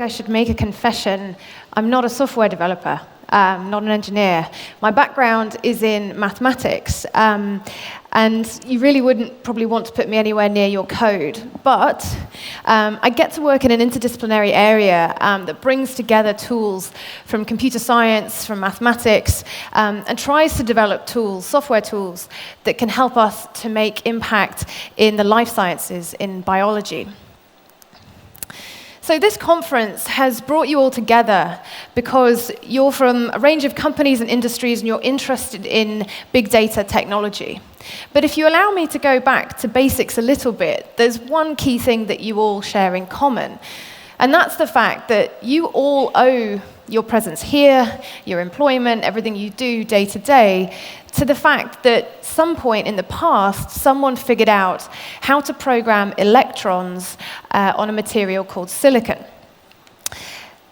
I should make a confession. I'm not a software developer, not an engineer. My background is in mathematics, and you really wouldn't probably want to put me anywhere near your code. But I get to work in an interdisciplinary area that brings together tools from computer science, from mathematics, and tries to develop tools, software tools, that can help us to make impact in the life sciences, in biology. So this conference has brought you all together because you're from a range of companies and industries and you're interested in big data technology. But if you allow me to go back to basics a little bit, there's one key thing that you all share in common. And that's the fact that you all owe your presence here, your employment, everything you do day to day, to the fact that at some point in the past, someone figured out how to program electrons on a material called silicon.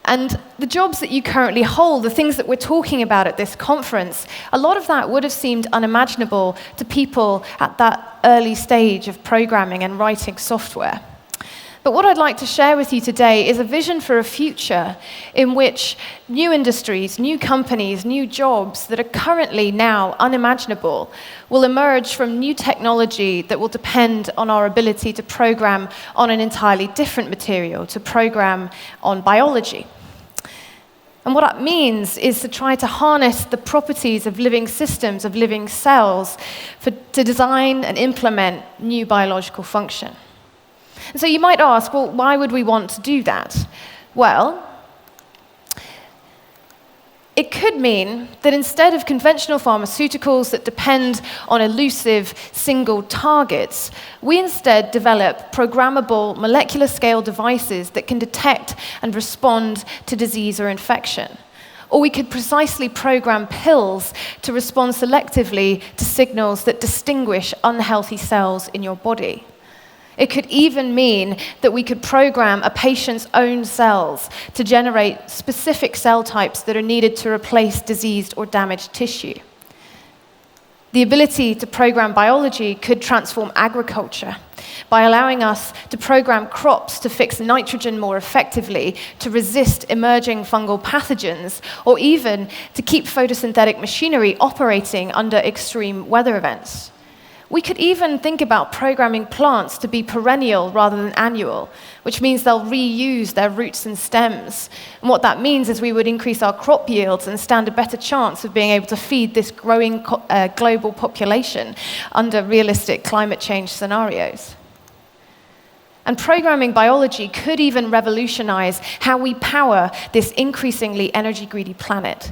And the jobs that you currently hold, the things that we're talking about at this conference, a lot of that would have seemed unimaginable to people at that early stage of programming and writing software. But what I'd like to share with you today is a vision for a future in which new industries, new companies, new jobs that are currently now unimaginable will emerge from new technology that will depend on our ability to program on an entirely different material, to program on biology. And what that means is to try to harness the properties of living systems, of living cells, to design and implement new biological function. And so you might ask, well, why would we want to do that? Well, it could mean that instead of conventional pharmaceuticals that depend on elusive single targets, we instead develop programmable molecular scale devices that can detect and respond to disease or infection. Or we could precisely program pills to respond selectively to signals that distinguish unhealthy cells in your body. It could even mean that we could program a patient's own cells to generate specific cell types that are needed to replace diseased or damaged tissue. The ability to program biology could transform agriculture by allowing us to program crops to fix nitrogen more effectively, to resist emerging fungal pathogens, or even to keep photosynthetic machinery operating under extreme weather events. We could even think about programming plants to be perennial rather than annual, which means they'll reuse their roots and stems. And what that means is we would increase our crop yields and stand a better chance of being able to feed this growing global population under realistic climate change scenarios. And programming biology could even revolutionize how we power this increasingly energy-greedy planet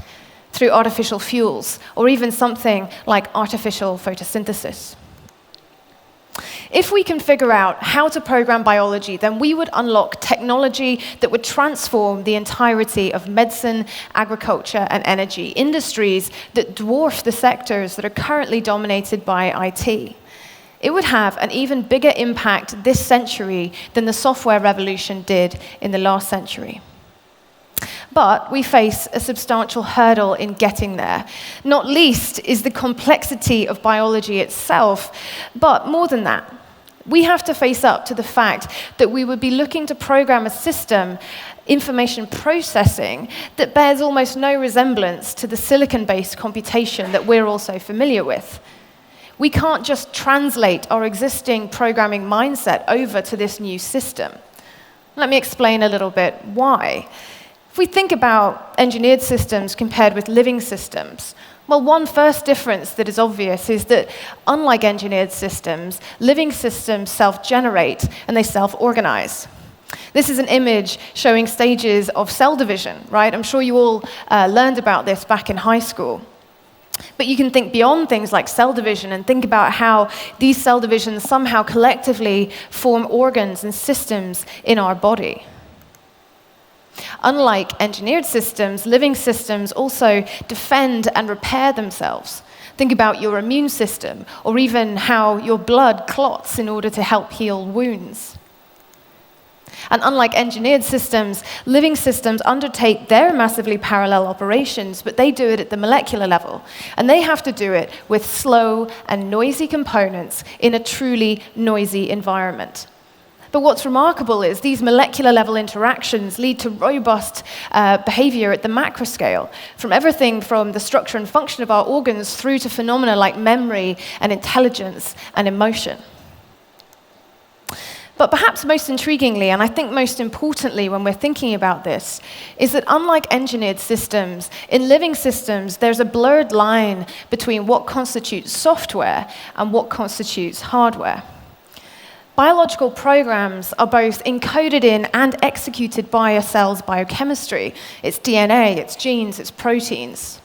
through artificial fuels, or even something like artificial photosynthesis. If we can figure out how to program biology, then we would unlock technology that would transform the entirety of medicine, agriculture, and energy, industries that dwarf the sectors that are currently dominated by IT. It would have an even bigger impact this century than the software revolution did in the last century. But we face a substantial hurdle in getting there. Not least is the complexity of biology itself, but more than that, we have to face up to the fact that we would be looking to program a system, information processing, that bears almost no resemblance to the silicon-based computation that we're also familiar with. We can't just translate our existing programming mindset over to this new system. Let me explain a little bit why. If we think about engineered systems compared with living systems, well, one first difference that is obvious is that, unlike engineered systems, living systems self-generate and they self-organize. This is an image showing stages of cell division, right? I'm sure you all learned about this back in high school. But you can think beyond things like cell division and think about how these cell divisions somehow collectively form organs and systems in our body. Unlike engineered systems, living systems also defend and repair themselves. Think about your immune system, or even how your blood clots in order to help heal wounds. And unlike engineered systems, living systems undertake their massively parallel operations, but they do it at the molecular level. And they have to do it with slow and noisy components in a truly noisy environment. But what's remarkable is these molecular level interactions lead to robust behavior at the macro scale, from everything from the structure and function of our organs through to phenomena like memory and intelligence and emotion. But perhaps most intriguingly, and I think most importantly when we're thinking about this, is that unlike engineered systems, in living systems, there's a blurred line between what constitutes software and what constitutes hardware. Biological programs are both encoded in and executed by a cell's biochemistry. It's DNA, it's genes, it's proteins.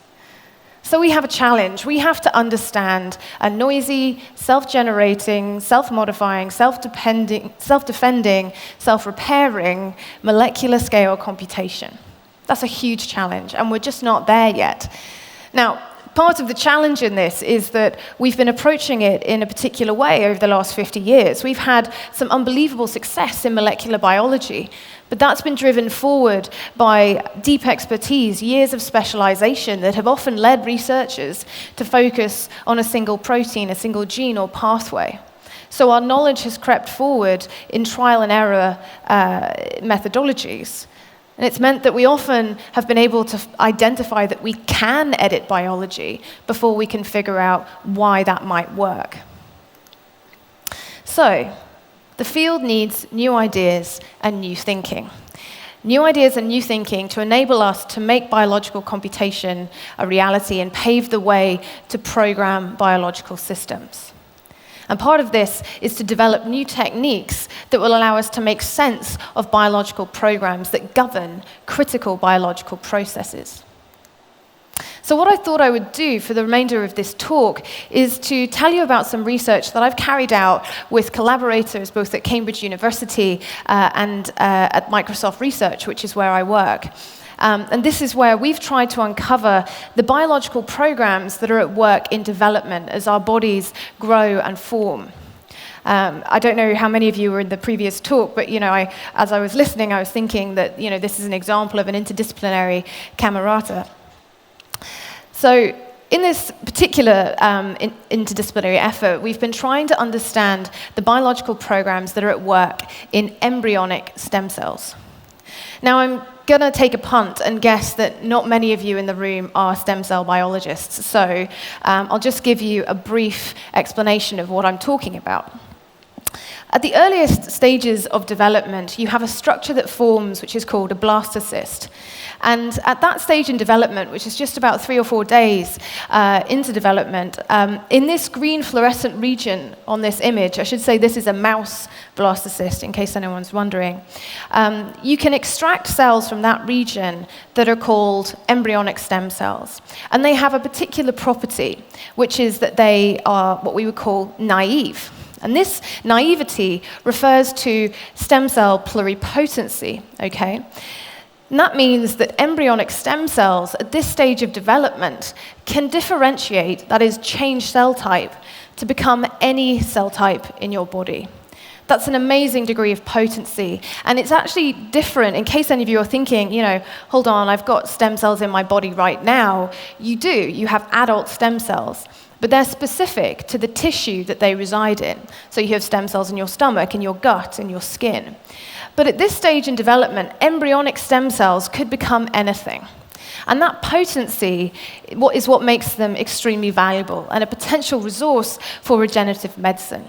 So we have a challenge. We have to understand a noisy, self-generating, self-modifying, self-defending, self-repairing, molecular scale computation. That's a huge challenge, and we're just not there yet. Now, part of the challenge in this is that we've been approaching it in a particular way over the last 50 years. We've had some unbelievable success in molecular biology, but that's been driven forward by deep expertise, years of specialization that have often led researchers to focus on a single protein, a single gene or pathway. So our knowledge has crept forward in trial and error methodologies. And it's meant that we often have been able to identify that we can edit biology before we can figure out why that might work. So, the field needs new ideas and new thinking. New ideas and new thinking to enable us to make biological computation a reality and pave the way to program biological systems. And part of this is to develop new techniques that will allow us to make sense of biological programs that govern critical biological processes. So what I thought I would do for the remainder of this talk is to tell you about some research that I've carried out with collaborators both at Cambridge University and at Microsoft Research, which is where I work. And this is where we've tried to uncover the biological programs that are at work in development as our bodies grow and form. I don't know how many of you were in the previous talk, but as I was listening, I was thinking that this is an example of an interdisciplinary camerata. So in this particular interdisciplinary effort, we've been trying to understand the biological programs that are at work in embryonic stem cells. Now, I'm going to take a punt and guess that not many of you in the room are stem cell biologists, so I'll just give you a brief explanation of what I'm talking about. At the earliest stages of development, you have a structure that forms which is called a blastocyst. And at that stage in development, which is just about 3 or 4 days into development, in this green fluorescent region on this image, I should say this is a mouse blastocyst, in case anyone's wondering, you can extract cells from that region that are called embryonic stem cells. And they have a particular property, which is that they are what we would call naive. And this naivety refers to stem cell pluripotency, okay? And that means that embryonic stem cells at this stage of development can differentiate, that is, change cell type, to become any cell type in your body. That's an amazing degree of potency. And it's actually different, in case any of you are thinking, hold on, I've got stem cells in my body right now. You do, you have adult stem cells. But they're specific to the tissue that they reside in. So you have stem cells in your stomach, in your gut, in your skin. But at this stage in development, embryonic stem cells could become anything. And that potency is what makes them extremely valuable and a potential resource for regenerative medicine.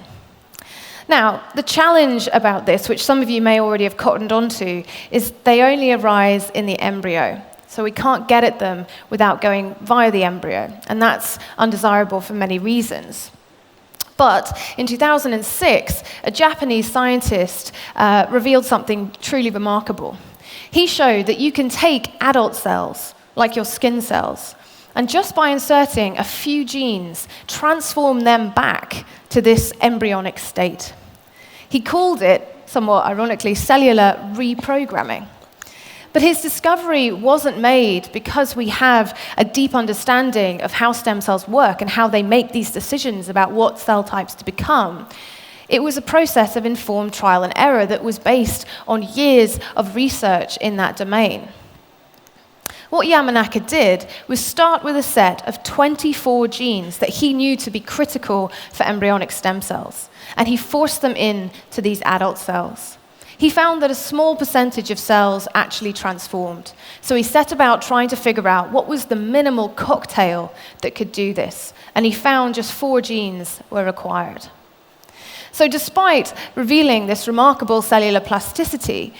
Now, the challenge about this, which some of you may already have cottoned onto, is they only arise in the embryo. So we can't get at them without going via the embryo, and that's undesirable for many reasons. But in 2006, a Japanese scientist revealed something truly remarkable. He showed that you can take adult cells, like your skin cells, and just by inserting a few genes, transform them back to this embryonic state. He called it, somewhat ironically, cellular reprogramming. But his discovery wasn't made because we have a deep understanding of how stem cells work and how they make these decisions about what cell types to become. It was a process of informed trial and error that was based on years of research in that domain. what Yamanaka did was start with a set of 24 genes that he knew to be critical for embryonic stem cells, and he forced them into these adult cells. He found that a small percentage of cells actually transformed, so he set about trying to figure out what was the minimal cocktail that could do this, and he found just 4 genes were required. So despite revealing this remarkable cellular plasticity,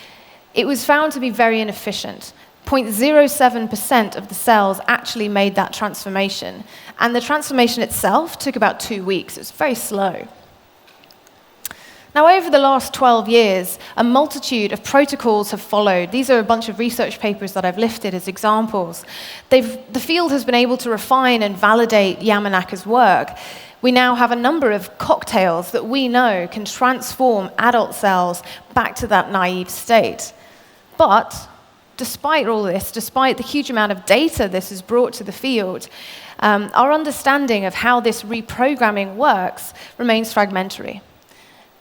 it was found to be very inefficient. 0.07% of the cells actually made that transformation, and the transformation itself took about 2 weeks. It was very slow. Now, over the last 12 years, a multitude of protocols have followed. These are a bunch of research papers that I've listed as examples. The field has been able to refine and validate Yamanaka's work. We now have a number of cocktails that we know can transform adult cells back to that naive state. But despite all this, despite the huge amount of data this has brought to the field, our understanding of how this reprogramming works remains fragmentary.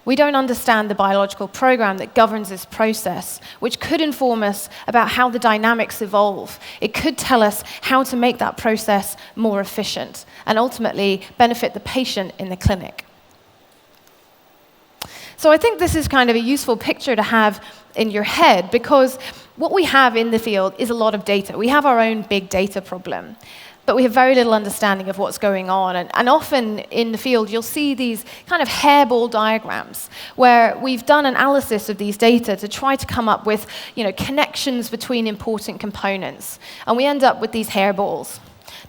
We don't understand the biological program that governs this process, which could inform us about how the dynamics evolve. It could tell us how to make that process more efficient and ultimately benefit the patient in the clinic. So I think this is kind of a useful picture to have in your head, because what we have in the field is a lot of data. We have our own big data problem, but we have very little understanding of what's going on. And often in the field, you'll see these kind of hairball diagrams where we've done analysis of these data to try to come up with, connections between important components. And we end up with these hairballs.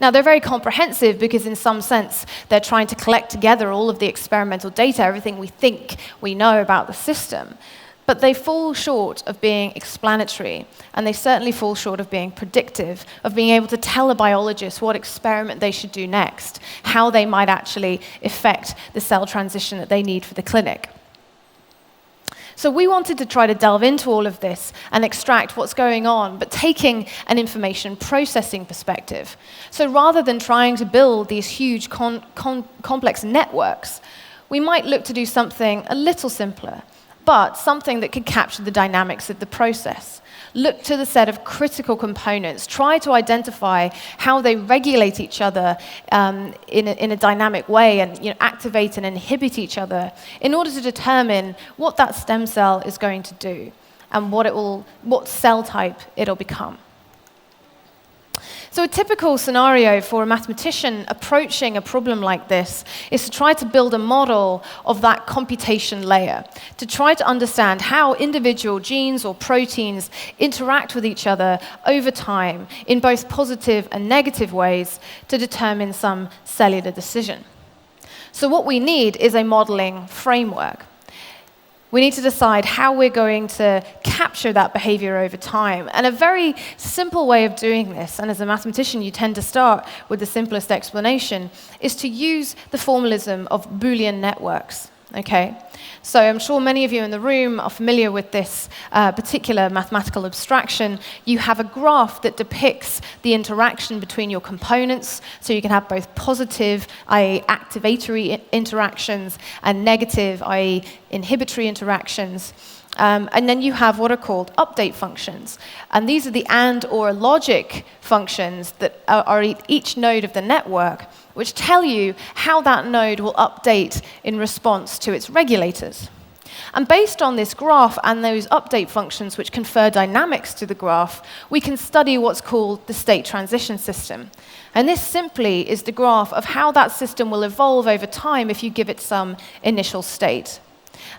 Now, they're very comprehensive because in some sense, they're trying to collect together all of the experimental data, everything we think we know about the system. But they fall short of being explanatory, and they certainly fall short of being predictive, of being able to tell a biologist what experiment they should do next, how they might actually affect the cell transition that they need for the clinic. So we wanted to try to delve into all of this and extract what's going on, but taking an information processing perspective. So rather than trying to build these huge complex networks, we might look to do something a little simpler, but something that could capture the dynamics of the process. Look to the set of critical components. Try to identify how they regulate each other in a dynamic way and activate and inhibit each other in order to determine what that stem cell is going to do and what cell type it'll become. So a typical scenario for a mathematician approaching a problem like this is to try to build a model of that computation layer, to try to understand how individual genes or proteins interact with each other over time in both positive and negative ways to determine some cellular decision. So what we need is a modeling framework. We need to decide how we're going to capture that behavior over time. And a very simple way of doing this, and as a mathematician you tend to start with the simplest explanation, is to use the formalism of Boolean networks. Okay? So I'm sure many of you in the room are familiar with this particular mathematical abstraction. You have a graph that depicts the interaction between your components, so you can have both positive, i.e. activatory interactions, and negative, i.e. inhibitory interactions. And then you have what are called update functions. And these are the and or logic functions that are each node of the network, which tell you how that node will update in response to its regulators. And based on this graph and those update functions which confer dynamics to the graph, we can study what's called the state transition system. And this simply is the graph of how that system will evolve over time if you give it some initial state.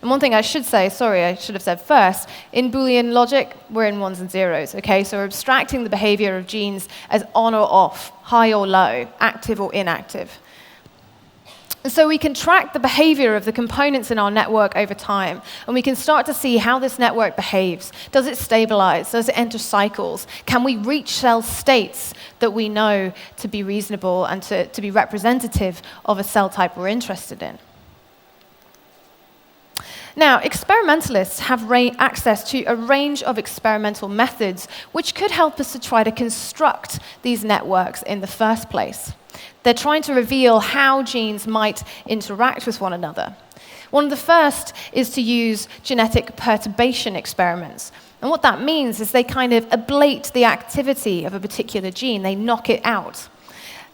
And one thing I should say, sorry, I should have said first, in Boolean logic, we're in ones and zeros, okay? So we're abstracting the behavior of genes as on or off, high or low, active or inactive. And so we can track the behavior of the components in our network over time, and we can start to see how this network behaves. Does it stabilize? Does it enter cycles? Can we reach cell states that we know to be reasonable and to be representative of a cell type we're interested in? Now, experimentalists have access to a range of experimental methods which could help us to try to construct these networks in the first place. They're trying to reveal how genes might interact with one another. One of the first is to use genetic perturbation experiments. And what that means is they kind of ablate the activity of a particular gene. They knock it out.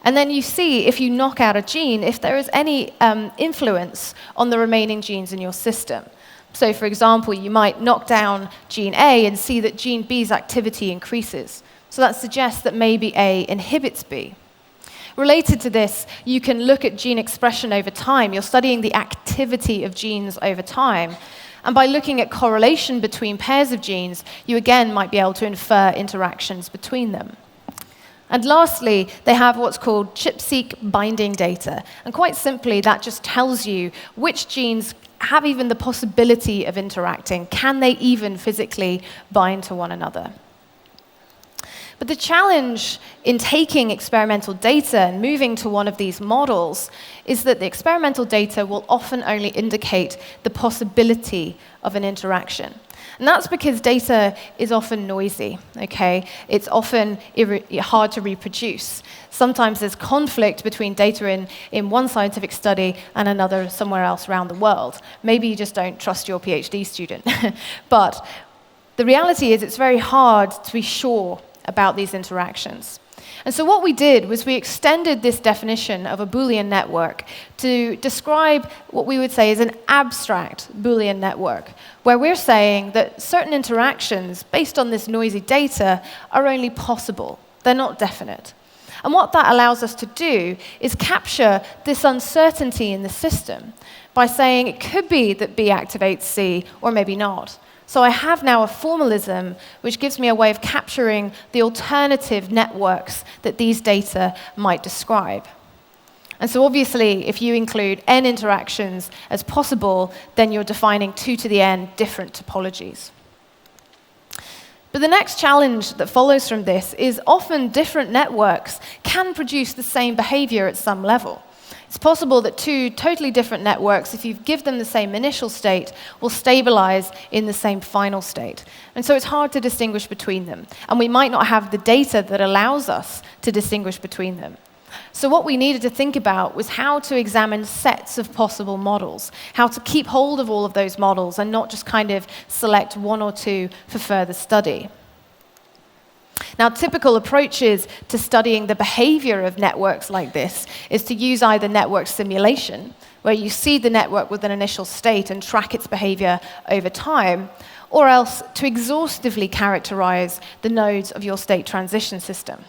And then you see, if you knock out a gene, if there is any influence on the remaining genes in your system. So, for example, you might knock down gene A and see that gene B's activity increases. So that suggests that maybe A inhibits B. Related to this, you can look at gene expression over time. You're studying the activity of genes over time. And by looking at correlation between pairs of genes, you again might be able to infer interactions between them. And lastly, they have what's called ChIP-seq binding data. And quite simply, that just tells you which genes have even the possibility of interacting. Can they even physically bind to one another? But the challenge in taking experimental data and moving to one of these models is that the experimental data will often only indicate the possibility of an interaction. And that's because data is often noisy, okay? It's often hard to reproduce. Sometimes there's conflict between data in one scientific study and another somewhere else around the world. Maybe you just don't trust your PhD student. But the reality is it's very hard to be sure about these interactions. And so what we did was we extended this definition of a Boolean network to describe what we would say is an abstract Boolean network, where we're saying that certain interactions based on this noisy data are only possible. They're not definite. And what that allows us to do is capture this uncertainty in the system by saying it could be that B activates C, or maybe not. So I have now a formalism which gives me a way of capturing the alternative networks that these data might describe. And so obviously, if you include n interactions as possible, then you're defining 2 to the n different topologies. But the next challenge that follows from this is often different networks can produce the same behavior at some level. It's possible that 2 totally different networks, if you give them the same initial state, will stabilize in the same final state. And so it's hard to distinguish between them. And we might not have the data that allows us to distinguish between them. So what we needed to think about was how to examine sets of possible models, how to keep hold of all of those models and not just kind of select 1 or 2 for further study. Now, typical approaches to studying the behavior of networks like this is to use either network simulation, where you see the network with an initial state and track its behavior over time, or else to exhaustively characterize the nodes of your state transition system.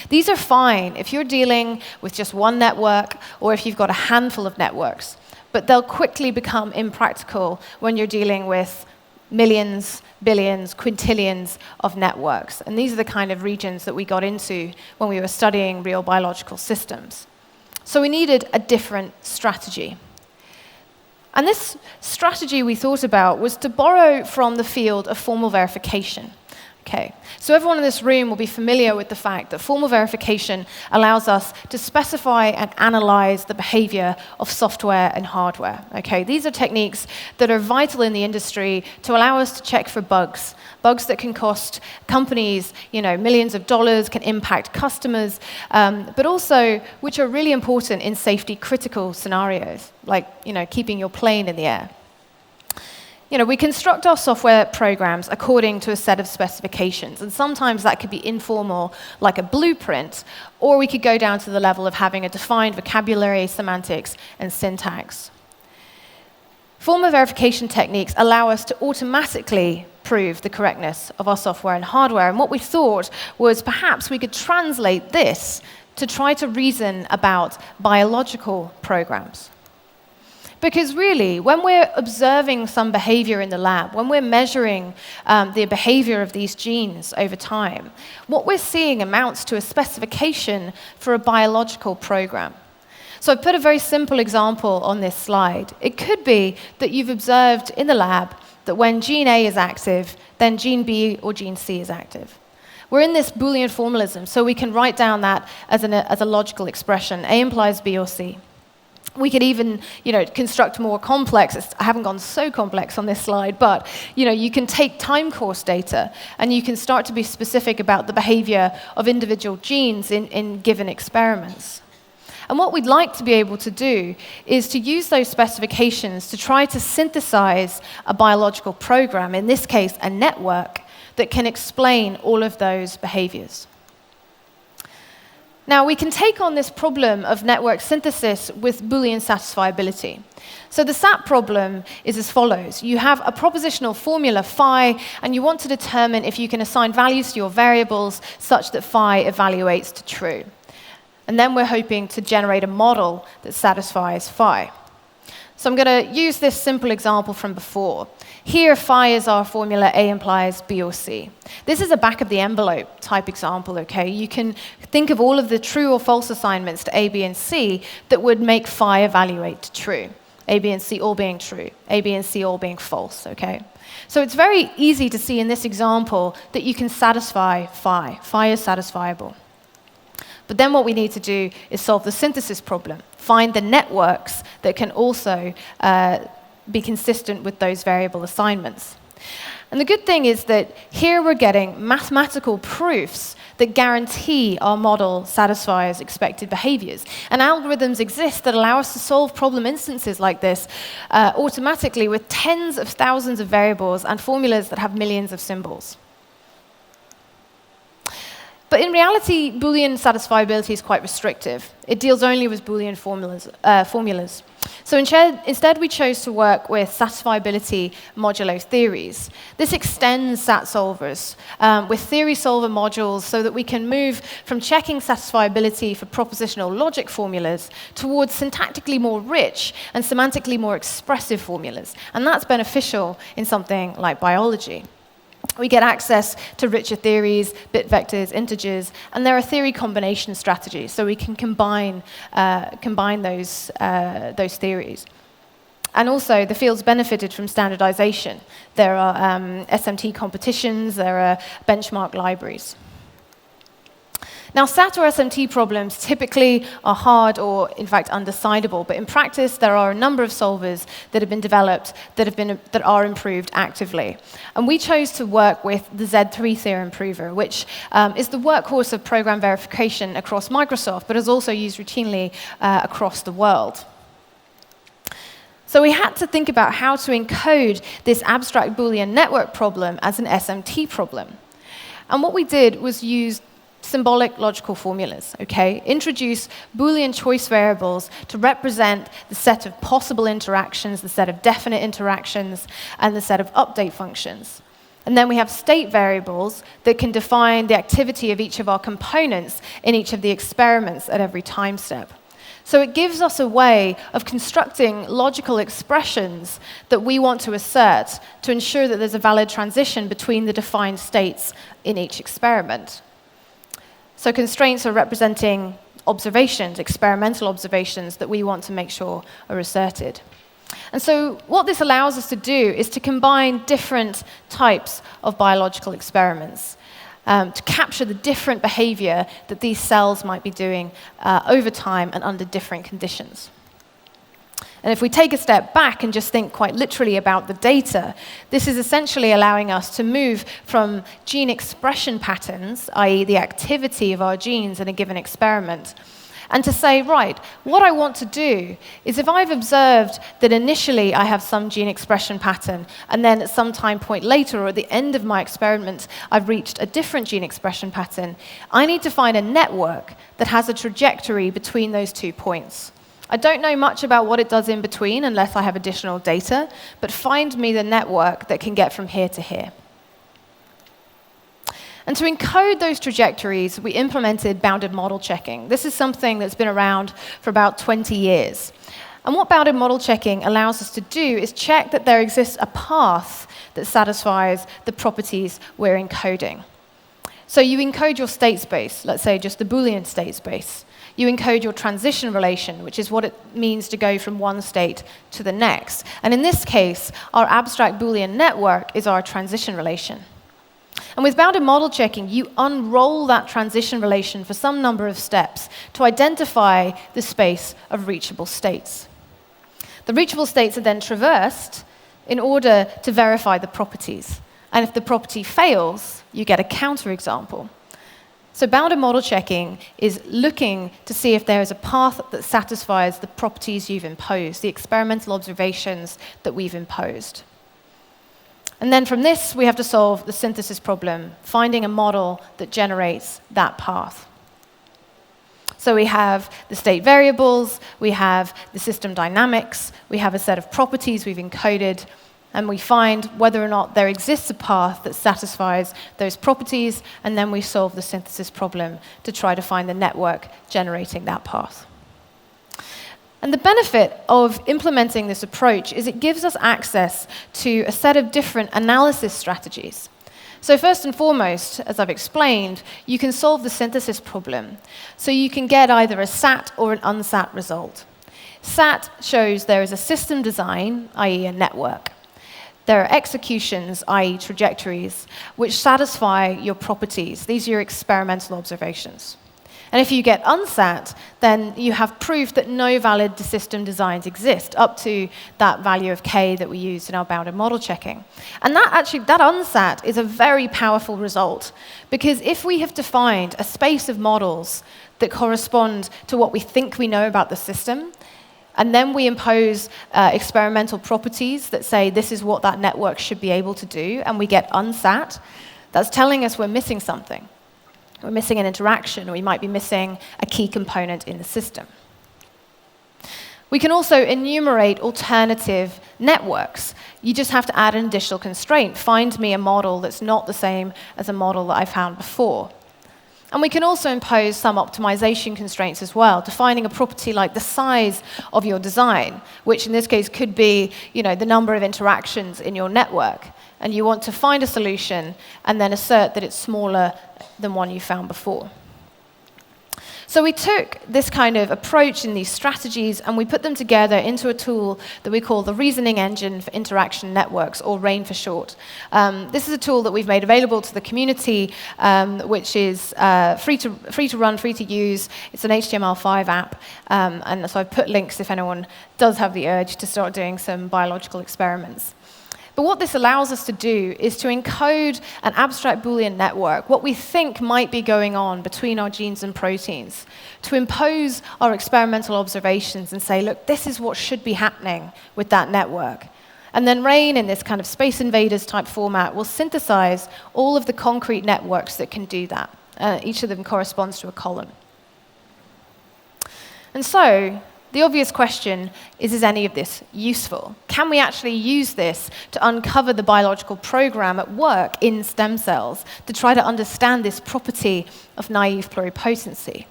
These are fine if you're dealing with just one network or if you've got a handful of networks, but they'll quickly become impractical when you're dealing with millions, billions, quintillions of networks. And these are the kind of regions that we got into when we were studying real biological systems. So we needed a different strategy. And this strategy we thought about was to borrow from the field of formal verification. Okay, so everyone in this room will be familiar with the fact that formal verification allows us to specify and analyze the behavior of software and hardware. Okay, these are techniques that are vital in the industry to allow us to check for bugs. Bugs that can cost companies, millions of dollars, can impact customers, but also which are really important in safety-critical scenarios, like keeping your plane in the air. We construct our software programs according to a set of specifications, and sometimes that could be informal, like a blueprint, or we could go down to the level of having a defined vocabulary, semantics, and syntax. Formal verification techniques allow us to automatically prove the correctness of our software and hardware, and what we thought was perhaps we could translate this to try to reason about biological programs. Because really, when we're observing some behavior in the lab, when we're measuring the behavior of these genes over time, what we're seeing amounts to a specification for a biological program. So I've put a very simple example on this slide. It could be that you've observed in the lab that when gene A is active, then gene B or gene C is active. We're in this Boolean formalism, so we can write down that as a logical expression. A implies B or C. We could even, construct more complex. I haven't gone so complex on this slide, but, you can take time course data and you can start to be specific about the behavior of individual genes in given experiments. And what we'd like to be able to do is to use those specifications to try to synthesize a biological program, in this case, a network, that can explain all of those behaviors. Now, we can take on this problem of network synthesis with Boolean satisfiability. So the SAT problem is as follows. You have a propositional formula, phi, and you want to determine if you can assign values to your variables such that phi evaluates to true. And then we're hoping to generate a model that satisfies phi. So I'm going to use this simple example from before. Here, phi is our formula, A implies B or C. This is a back-of-the-envelope type example, okay? You can think of all of the true or false assignments to A, B, and C that would make phi evaluate to true. A, B, and C all being true, A, B, and C all being false, okay? So it's very easy to see in this example that you can satisfy phi. Phi is satisfiable. But then what we need to do is solve the synthesis problem, find the networks that can also be consistent with those variable assignments. And the good thing is that here we're getting mathematical proofs that guarantee our model satisfies expected behaviors. And algorithms exist that allow us to solve problem instances like this automatically with tens of thousands of variables and formulas that have millions of symbols. But in reality, Boolean satisfiability is quite restrictive. It deals only with Boolean formulas. So instead, we chose to work with satisfiability modulo theories. This extends SAT solvers with theory solver modules so that we can move from checking satisfiability for propositional logic formulas towards syntactically more rich and semantically more expressive formulas. And that's beneficial in something like biology. We get access to richer theories, bit vectors, integers, and there are theory combination strategies, so we can combine those theories. And also, the field's benefited from standardization. There are SMT competitions, there are benchmark libraries. Now, SAT or SMT problems typically are hard or, in fact, undecidable. But in practice, there are a number of solvers that have been developed that are improved actively. And we chose to work with the Z3 theorem prover, which is the workhorse of program verification across Microsoft, but is also used routinely across the world. So we had to think about how to encode this abstract Boolean network problem as an SMT problem. And what we did was use symbolic logical formulas, okay? Introduce Boolean choice variables to represent the set of possible interactions, the set of definite interactions, and the set of update functions. And then we have state variables that can define the activity of each of our components in each of the experiments at every time step. So it gives us a way of constructing logical expressions that we want to assert to ensure that there's a valid transition between the defined states in each experiment. So constraints are representing observations, experimental observations that we want to make sure are asserted. And so what this allows us to do is to combine different types of biological experiments to capture the different behavior that these cells might be doing over time and under different conditions. And if we take a step back and just think quite literally about the data, this is essentially allowing us to move from gene expression patterns, i.e. the activity of our genes in a given experiment, and to say, right, what I want to do is if I've observed that initially I have some gene expression pattern, and then at some time point later or at the end of my experiment, I've reached a different gene expression pattern, I need to find a network that has a trajectory between those 2 points. I don't know much about what it does in between unless I have additional data, but find me the network that can get from here to here. And to encode those trajectories, we implemented bounded model checking. This is something that's been around for about 20 years. And what bounded model checking allows us to do is check that there exists a path that satisfies the properties we're encoding. So you encode your state space, let's say just the Boolean state space. You encode your transition relation, which is what it means to go from one state to the next. And in this case, our abstract Boolean network is our transition relation. And with bounded model checking, you unroll that transition relation for some number of steps to identify the space of reachable states. The reachable states are then traversed in order to verify the properties. And if the property fails, you get a counterexample. So bounded model checking is looking to see if there is a path that satisfies the properties you've imposed, the experimental observations that we've imposed. And then from this, we have to solve the synthesis problem, finding a model that generates that path. So we have the state variables, we have the system dynamics, we have a set of properties we've encoded, and we find whether or not there exists a path that satisfies those properties, and then we solve the synthesis problem to try to find the network generating that path. And the benefit of implementing this approach is it gives us access to a set of different analysis strategies. So first and foremost, as I've explained, you can solve the synthesis problem. So you can get either a SAT or an unsat result. SAT shows there is a system design, i.e. a network. There are executions, i.e. trajectories, which satisfy your properties. These are your experimental observations. And if you get unsat, then you have proof that no valid system designs exist, up to that value of k that we used in our bounded model checking. And that unsat is a very powerful result, because if we have defined a space of models that correspond to what we think we know about the system, and then we impose experimental properties that say this is what that network should be able to do, and we get unsat, that's telling us we're missing something. We're missing an interaction, or we might be missing a key component in the system. We can also enumerate alternative networks. You just have to add an additional constraint. Find me a model that's not the same as a model that I found before. And we can also impose some optimization constraints as well, defining a property like the size of your design, which in this case could be, the number of interactions in your network. And you want to find a solution and then assert that it's smaller than one you found before. So we took this kind of approach in these strategies and we put them together into a tool that we call the Reasoning Engine for Interaction Networks, or RAIN for short. This is a tool that we've made available to the community, which is free to run, free to use. It's an HTML5 app, and so I've put links if anyone does have the urge to start doing some biological experiments. But what this allows us to do is to encode an abstract Boolean network, what we think might be going on between our genes and proteins, to impose our experimental observations and say, look, this is what should be happening with that network. And then RAIN, in this kind of Space Invaders type format, will synthesize all of the concrete networks that can do that. Each of them corresponds to a column. And so, the obvious question is any of this useful? Can we actually use this to uncover the biological program at work in stem cells to try to understand this property of naive pluripotency?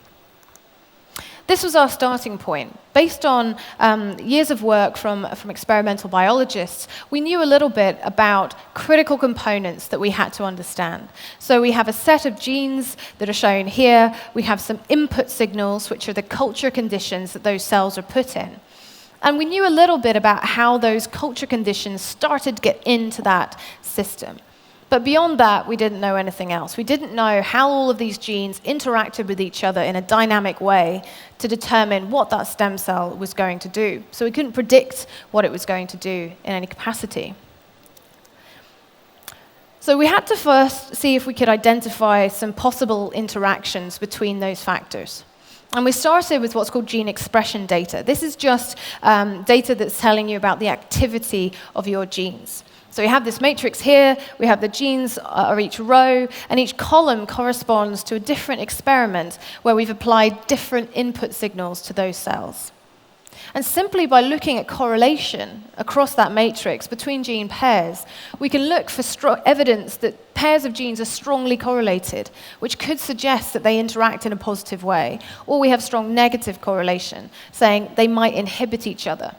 This was our starting point. Based on years of work from experimental biologists, we knew a little bit about critical components that we had to understand. So we have a set of genes that are shown here. We have some input signals, which are the culture conditions that those cells are put in. And we knew a little bit about how those culture conditions started to get into that system. But beyond that, we didn't know anything else. We didn't know how all of these genes interacted with each other in a dynamic way to determine what that stem cell was going to do. So we couldn't predict what it was going to do in any capacity. So we had to first see if we could identify some possible interactions between those factors. And we started with what's called gene expression data. This is just data that's telling you about the activity of your genes. So we have this matrix here, we have the genes are each row, and each column corresponds to a different experiment where we've applied different input signals to those cells. And simply by looking at correlation across that matrix between gene pairs, we can look for evidence that pairs of genes are strongly correlated, which could suggest that they interact in a positive way. Or we have strong negative correlation, saying they might inhibit each other.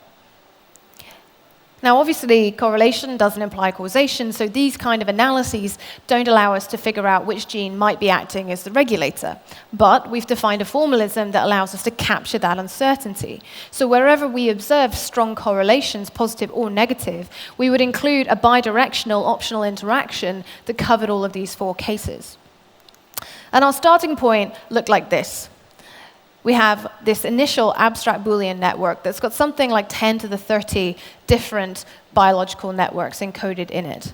Now, obviously, correlation doesn't imply causation, so these kind of analyses don't allow us to figure out which gene might be acting as the regulator. But we've defined a formalism that allows us to capture that uncertainty. So wherever we observe strong correlations, positive or negative, we would include a bidirectional optional interaction that covered all of these four cases. And our starting point looked like this. We have this initial abstract Boolean network that's got something like 10 to the 30 different biological networks encoded in it.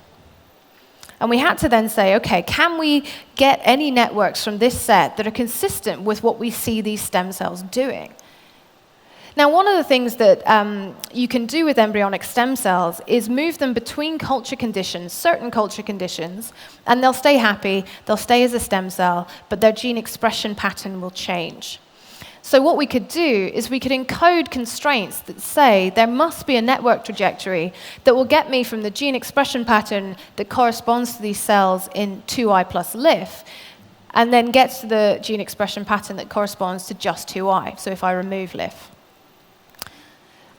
And we had to then say, okay, can we get any networks from this set that are consistent with what we see these stem cells doing? Now, one of the things that you can do with embryonic stem cells is move them between culture conditions, certain culture conditions, and they'll stay happy, they'll stay as a stem cell, but their gene expression pattern will change. So what we could do is we could encode constraints that say there must be a network trajectory that will get me from the gene expression pattern that corresponds to these cells in 2i plus LIF, and then get to the gene expression pattern that corresponds to just 2i, so if I remove LIF.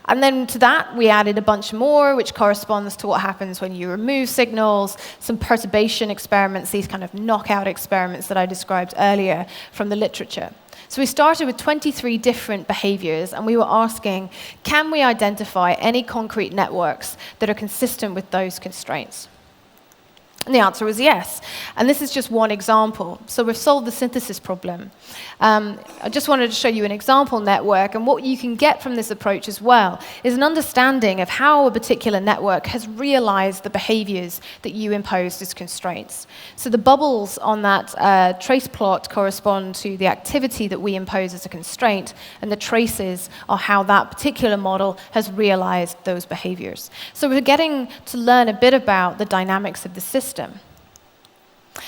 And then to that, we added a bunch more, which corresponds to what happens when you remove signals, some perturbation experiments, these kind of knockout experiments that I described earlier from the literature. So we started with 23 different behaviors, and we were asking, can we identify any concrete networks that are consistent with those constraints? And the answer was yes. And this is just one example. So we've solved the synthesis problem. I just wanted to show you an example network. And what you can get from this approach as well is an understanding of how a particular network has realized the behaviors that you imposed as constraints. So the bubbles on that trace plot correspond to the activity that we impose as a constraint, and the traces are how that particular model has realized those behaviors. So we're getting to learn a bit about the dynamics of the system.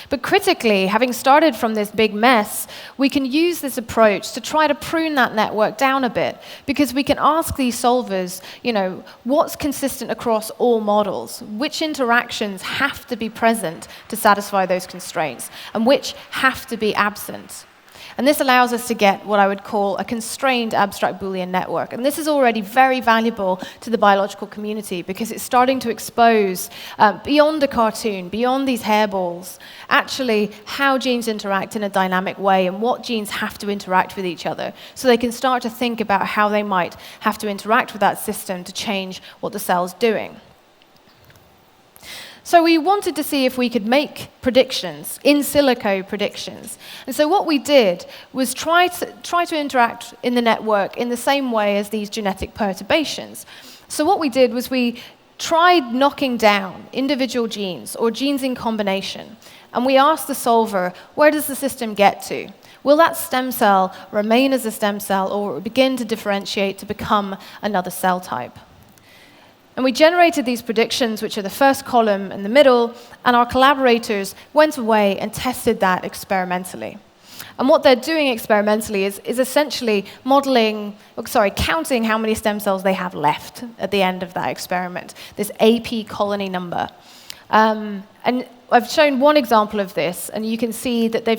But critically, having started from this big mess, we can use this approach to try to prune that network down a bit, because we can ask these solvers, what's consistent across all models? Which interactions have to be present to satisfy those constraints, and which have to be absent? And this allows us to get what I would call a constrained abstract Boolean network. And this is already very valuable to the biological community, because it's starting to expose, beyond a cartoon, beyond these hairballs, actually how genes interact in a dynamic way and what genes have to interact with each other. So they can start to think about how they might have to interact with that system to change what the cell's doing. So we wanted to see if we could make predictions, in silico predictions. And so what we did was try to interact in the network in the same way as these genetic perturbations. So what we did was we tried knocking down individual genes or genes in combination. And we asked the solver, where does the system get to? Will that stem cell remain as a stem cell, or begin to differentiate to become another cell type? And we generated these predictions, which are the first column in the middle, and our collaborators went away and tested that experimentally. And what they're doing experimentally is essentially counting how many stem cells they have left at the end of that experiment, this AP colony number. And I've shown one example of this, and you can see that they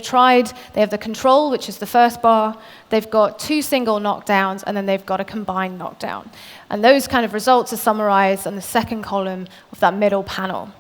have the control, which is the first bar, they've got 2 single knockdowns, and then they've got a combined knockdown. And those kind of results are summarized on the second column of that middle panel.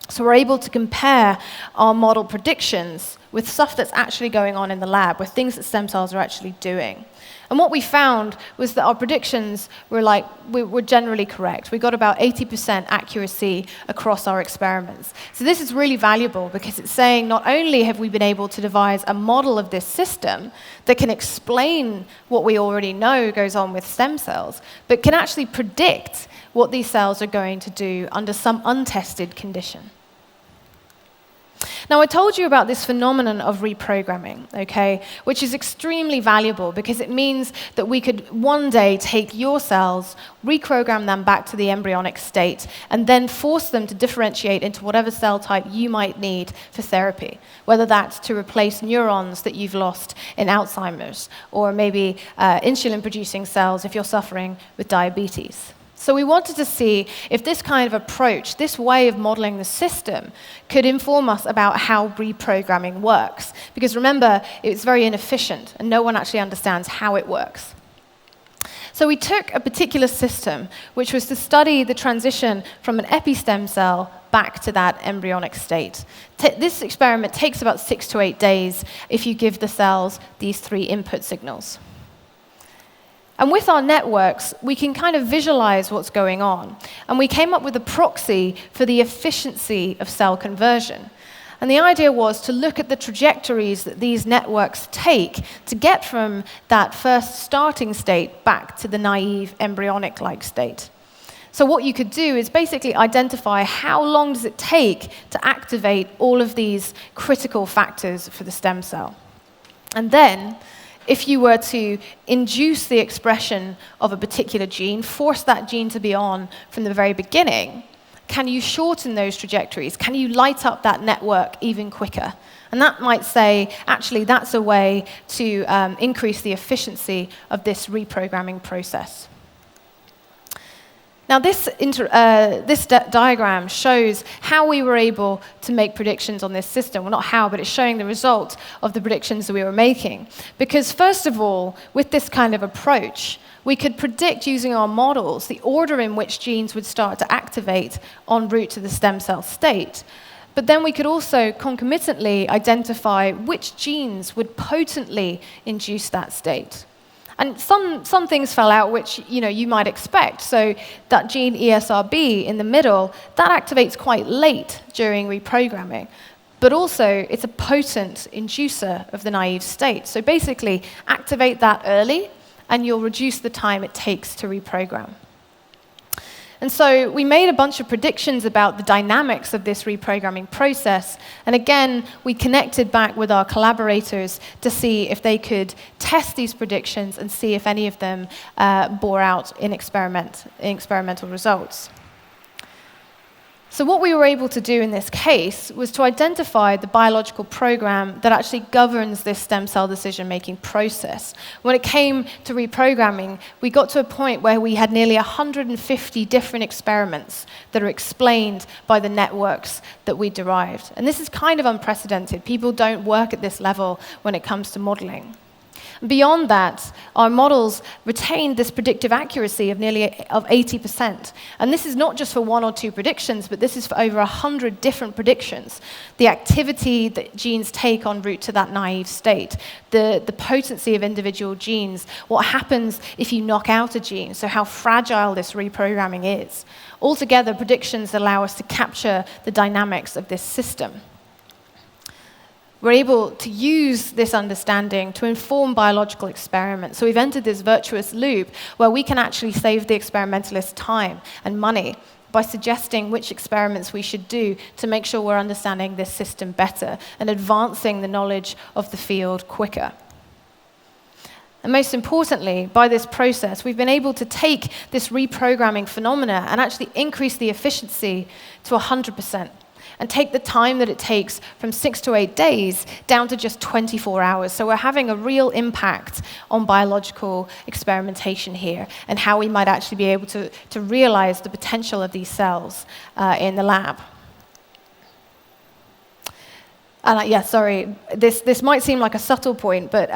So we're able to compare our model predictions with stuff that's actually going on in the lab, with things that stem cells are actually doing. And what we found was that our predictions were generally correct. We got about 80% accuracy across our experiments. So this is really valuable, because it's saying not only have we been able to devise a model of this system that can explain what we already know goes on with stem cells, but can actually predict what these cells are going to do under some untested condition. Now, I told you about this phenomenon of reprogramming, okay, which is extremely valuable, because it means that we could one day take your cells, reprogram them back to the embryonic state, and then force them to differentiate into whatever cell type you might need for therapy, whether that's to replace neurons that you've lost in Alzheimer's, or maybe insulin-producing cells if you're suffering with diabetes. So we wanted to see if this kind of approach, this way of modeling the system, could inform us about how reprogramming works. Because remember, it's very inefficient, and no one actually understands how it works. So we took a particular system, which was to study the transition from an epistem cell back to that embryonic state. This experiment takes about 6 to 8 days if you give the cells these 3 input signals. And with our networks, we can kind of visualize what's going on. And we came up with a proxy for the efficiency of cell conversion. And the idea was to look at the trajectories that these networks take to get from that first starting state back to the naive embryonic-like state. So what you could do is basically identify how long does it take to activate all of these critical factors for the stem cell. And then, if you were to induce the expression of a particular gene, force that gene to be on from the very beginning, can you shorten those trajectories? Can you light up that network even quicker? And that might say, actually, that's a way to increase the efficiency of this reprogramming process. Now, this diagram shows how we were able to make predictions on this system. Well, not how, but it's showing the result of the predictions that we were making. Because first of all, with this kind of approach, we could predict using our models the order in which genes would start to activate en route to the stem cell state. But then we could also concomitantly identify which genes would potently induce that state. And some things fell out which you might expect. So that gene ESRB in the middle, that activates quite late during reprogramming. But also, it's a potent inducer of the naive state. So basically, activate that early, and you'll reduce the time it takes to reprogram. And so we made a bunch of predictions about the dynamics of this reprogramming process. And again, we connected back with our collaborators to see if they could test these predictions and see if any of them bore out in experimental results. So what we were able to do in this case was to identify the biological program that actually governs this stem cell decision-making process. When it came to reprogramming, we got to a point where we had nearly 150 different experiments that are explained by the networks that we derived. And this is kind of unprecedented. People don't work at this level when it comes to modeling. Beyond that, our models retained this predictive accuracy of nearly 80%. And this is not just for one or two predictions, but this is for over 100 different predictions. The activity that genes take en route to that naive state, the potency of individual genes, what happens if you knock out a gene, so how fragile this reprogramming is. Altogether, predictions allow us to capture the dynamics of this system. We're able to use this understanding to inform biological experiments. So we've entered this virtuous loop where we can actually save the experimentalist time and money by suggesting which experiments we should do to make sure we're understanding this system better and advancing the knowledge of the field quicker. And most importantly, by this process, we've been able to take this reprogramming phenomena and actually increase the efficiency to 100%. And take the time that it takes from 6 to 8 days down to just 24 hours. So we're having a real impact on biological experimentation here and how we might actually be able to realize the potential of these cells in the lab. And sorry, this might seem like a subtle point, but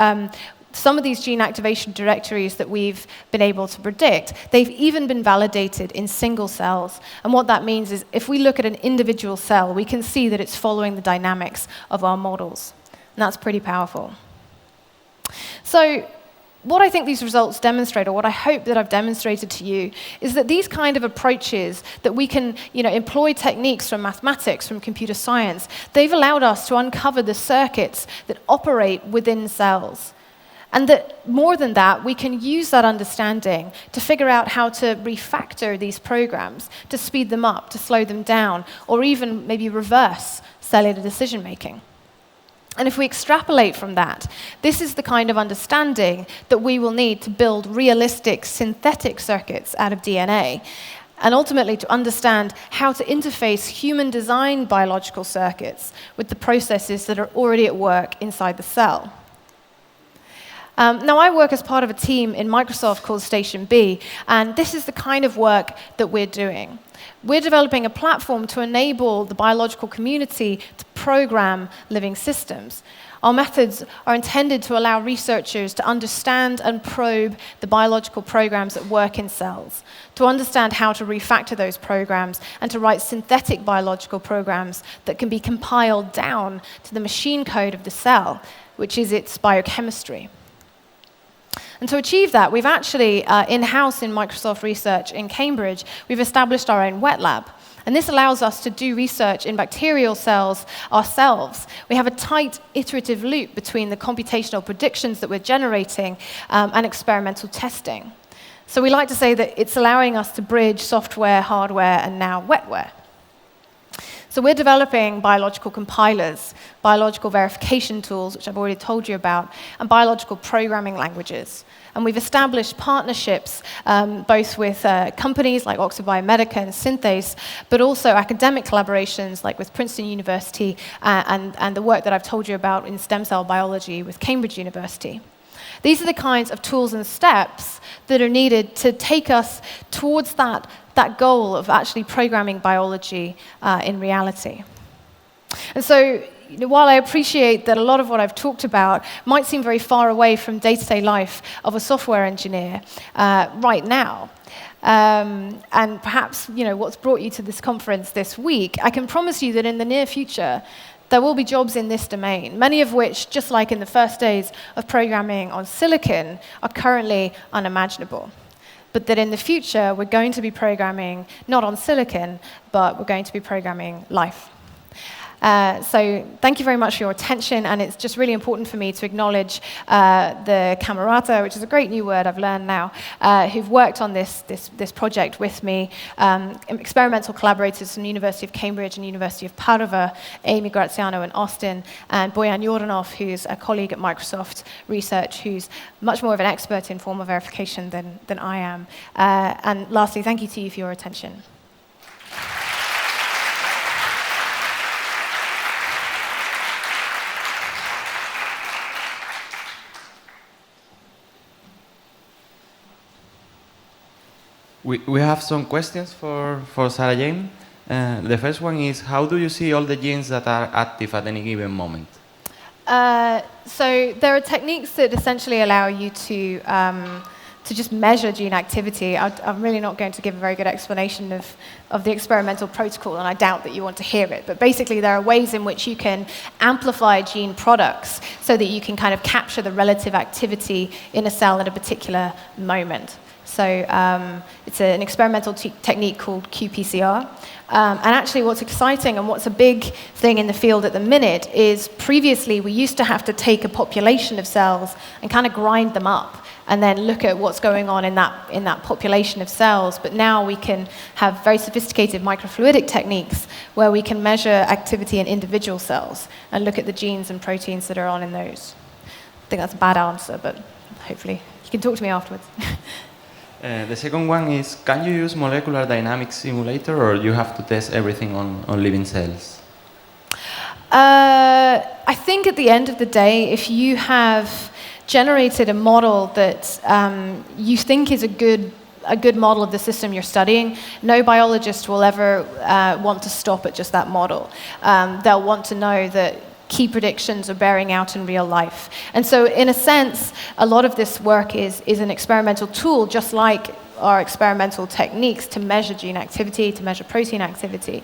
some of these gene activation directories that we've been able to predict, they've even been validated in single cells. And what that means is if we look at an individual cell, we can see that it's following the dynamics of our models. And that's pretty powerful. So what I think these results demonstrate, or what I hope that I've demonstrated to you, is that these kind of approaches that we can employ techniques from mathematics, from computer science, they've allowed us to uncover the circuits that operate within cells. And that more than that, we can use that understanding to figure out how to refactor these programs, to speed them up, to slow them down, or even maybe reverse cellular decision-making. And if we extrapolate from that, this is the kind of understanding that we will need to build realistic synthetic circuits out of DNA, and ultimately to understand how to interface human-designed biological circuits with the processes that are already at work inside the cell. Now, I work as part of a team in Microsoft called Station B, and this is the kind of work that we're doing. We're developing a platform to enable the biological community to program living systems. Our methods are intended to allow researchers to understand and probe the biological programs that work in cells, to understand how to refactor those programs, and to write synthetic biological programs that can be compiled down to the machine code of the cell, which is its biochemistry. And to achieve that, we've actually, in-house in Microsoft Research in Cambridge, we've established our own wet lab. And this allows us to do research in bacterial cells ourselves. We have a tight iterative loop between the computational predictions that we're generating and experimental testing. So we like to say that it's allowing us to bridge software, hardware, and now wetware. So we're developing biological compilers, biological verification tools, which I've already told you about, and biological programming languages. And we've established partnerships both with companies like Oxford Biomedica and Synthase, but also academic collaborations like with Princeton University and the work that I've told you about in stem cell biology with Cambridge University. These are the kinds of tools and steps that are needed to take us towards that goal of actually programming biology in reality. And so, while I appreciate that a lot of what I've talked about might seem very far away from day-to-day life of a software engineer right now, and perhaps what's brought you to this conference this week, I can promise you that in the near future, there will be jobs in this domain, many of which, just like in the first days of programming on silicon, are currently unimaginable. But that in the future, we're going to be programming not on silicon, but we're going to be programming life. So thank you very much for your attention, and it's just really important for me to acknowledge the Camerata, which is a great new word I've learned now, who've worked on this project with me, experimental collaborators from the University of Cambridge and University of Padova, Amy Graziano in Austin, and Bojan Jordanov, who's a colleague at Microsoft Research, who's much more of an expert in formal verification than I am. And lastly, thank you to you for your attention. We have some questions for Sara-Jane. The first one is, how do you see all the genes that are active at any given moment? So there are techniques that essentially allow you to just measure gene activity. I'm really not going to give a very good explanation of the experimental protocol, and I doubt that you want to hear it. But basically, there are ways in which you can amplify gene products so that you can kind of capture the relative activity in a cell at a particular moment. So it's an experimental technique called qPCR. And actually what's exciting and what's a big thing in the field at the minute is previously we used to have to take a population of cells and kind of grind them up and then look at what's going on in that population of cells. But now we can have very sophisticated microfluidic techniques where we can measure activity in individual cells and look at the genes and proteins that are on in those. I think that's a bad answer, but hopefully you can talk to me afterwards. The second one is, can you use molecular dynamics simulator, or you have to test everything on living cells? I think at the end of the day, if you have generated a model that you think is a good model of the system you're studying, no biologist will ever want to stop at just that model. They'll want to know that key predictions are bearing out in real life. And so in a sense, a lot of this work is an experimental tool, just like our experimental techniques to measure gene activity, to measure protein activity.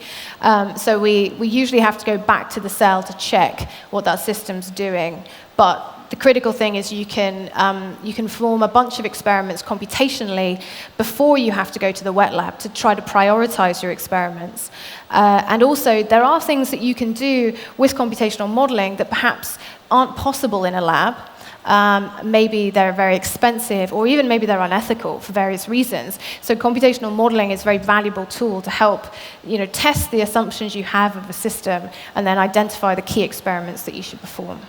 So we usually have to go back to the cell to check what that system's doing. But the critical thing is you can form a bunch of experiments computationally before you have to go to the wet lab to try to prioritize your experiments. And also, there are things that you can do with computational modeling that perhaps aren't possible in a lab. Maybe they're very expensive, or even maybe they're unethical for various reasons. So computational modeling is a very valuable tool to help test the assumptions you have of a system and then identify the key experiments that you should perform.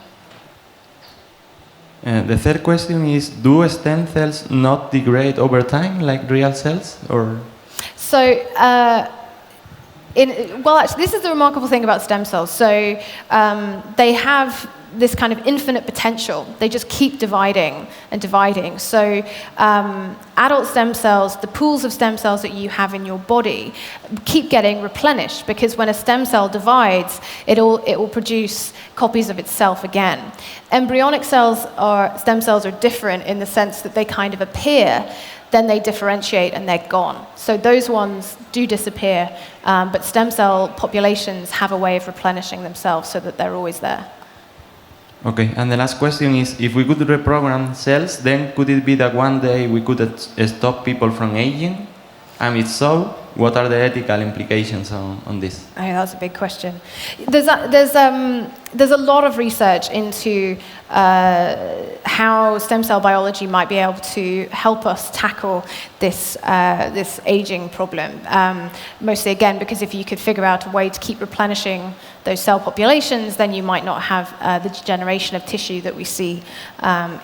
The third question is, do stem cells not degrade over time like real cells? Or? So, actually, this is the remarkable thing about stem cells. So they have this kind of infinite potential. They just keep dividing and dividing. So adult stem cells, the pools of stem cells that you have in your body, keep getting replenished, because when a stem cell divides, it will produce copies of itself again. Embryonic stem cells are different in the sense that they kind of appear, then they differentiate and they're gone. So those ones do disappear, but stem cell populations have a way of replenishing themselves so that they're always there. Okay, and the last question is, if we could reprogram cells, then could it be that one day we could stop people from aging? And if so, what are the ethical implications on this? I mean, that's a big question. There's a lot of research into how stem cell biology might be able to help us tackle this aging problem. Mostly, again, because if you could figure out a way to keep replenishing those cell populations, then you might not have the degeneration of tissue that we see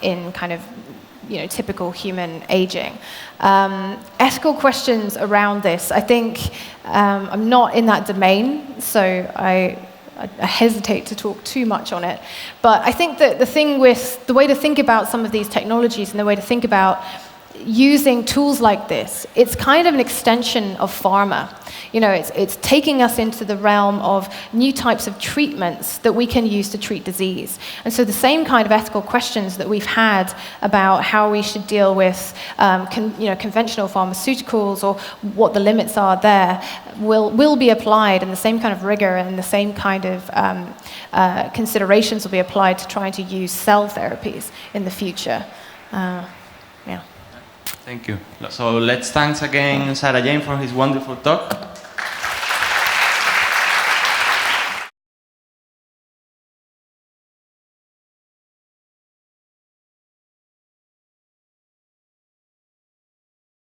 in kind of typical human aging. Ethical questions around this, I think I'm not in that domain, so I hesitate to talk too much on it. But I think that the way to think about some of these technologies and the way to think about using tools like this, it's kind of an extension of pharma. It's taking us into the realm of new types of treatments that we can use to treat disease. And so the same kind of ethical questions that we've had about how we should deal with conventional pharmaceuticals or what the limits are there will be applied, and the same kind of rigor and the same kind of considerations will be applied to trying to use cell therapies in the future. Thank you. So let's thank again Sara-Jane for his wonderful talk.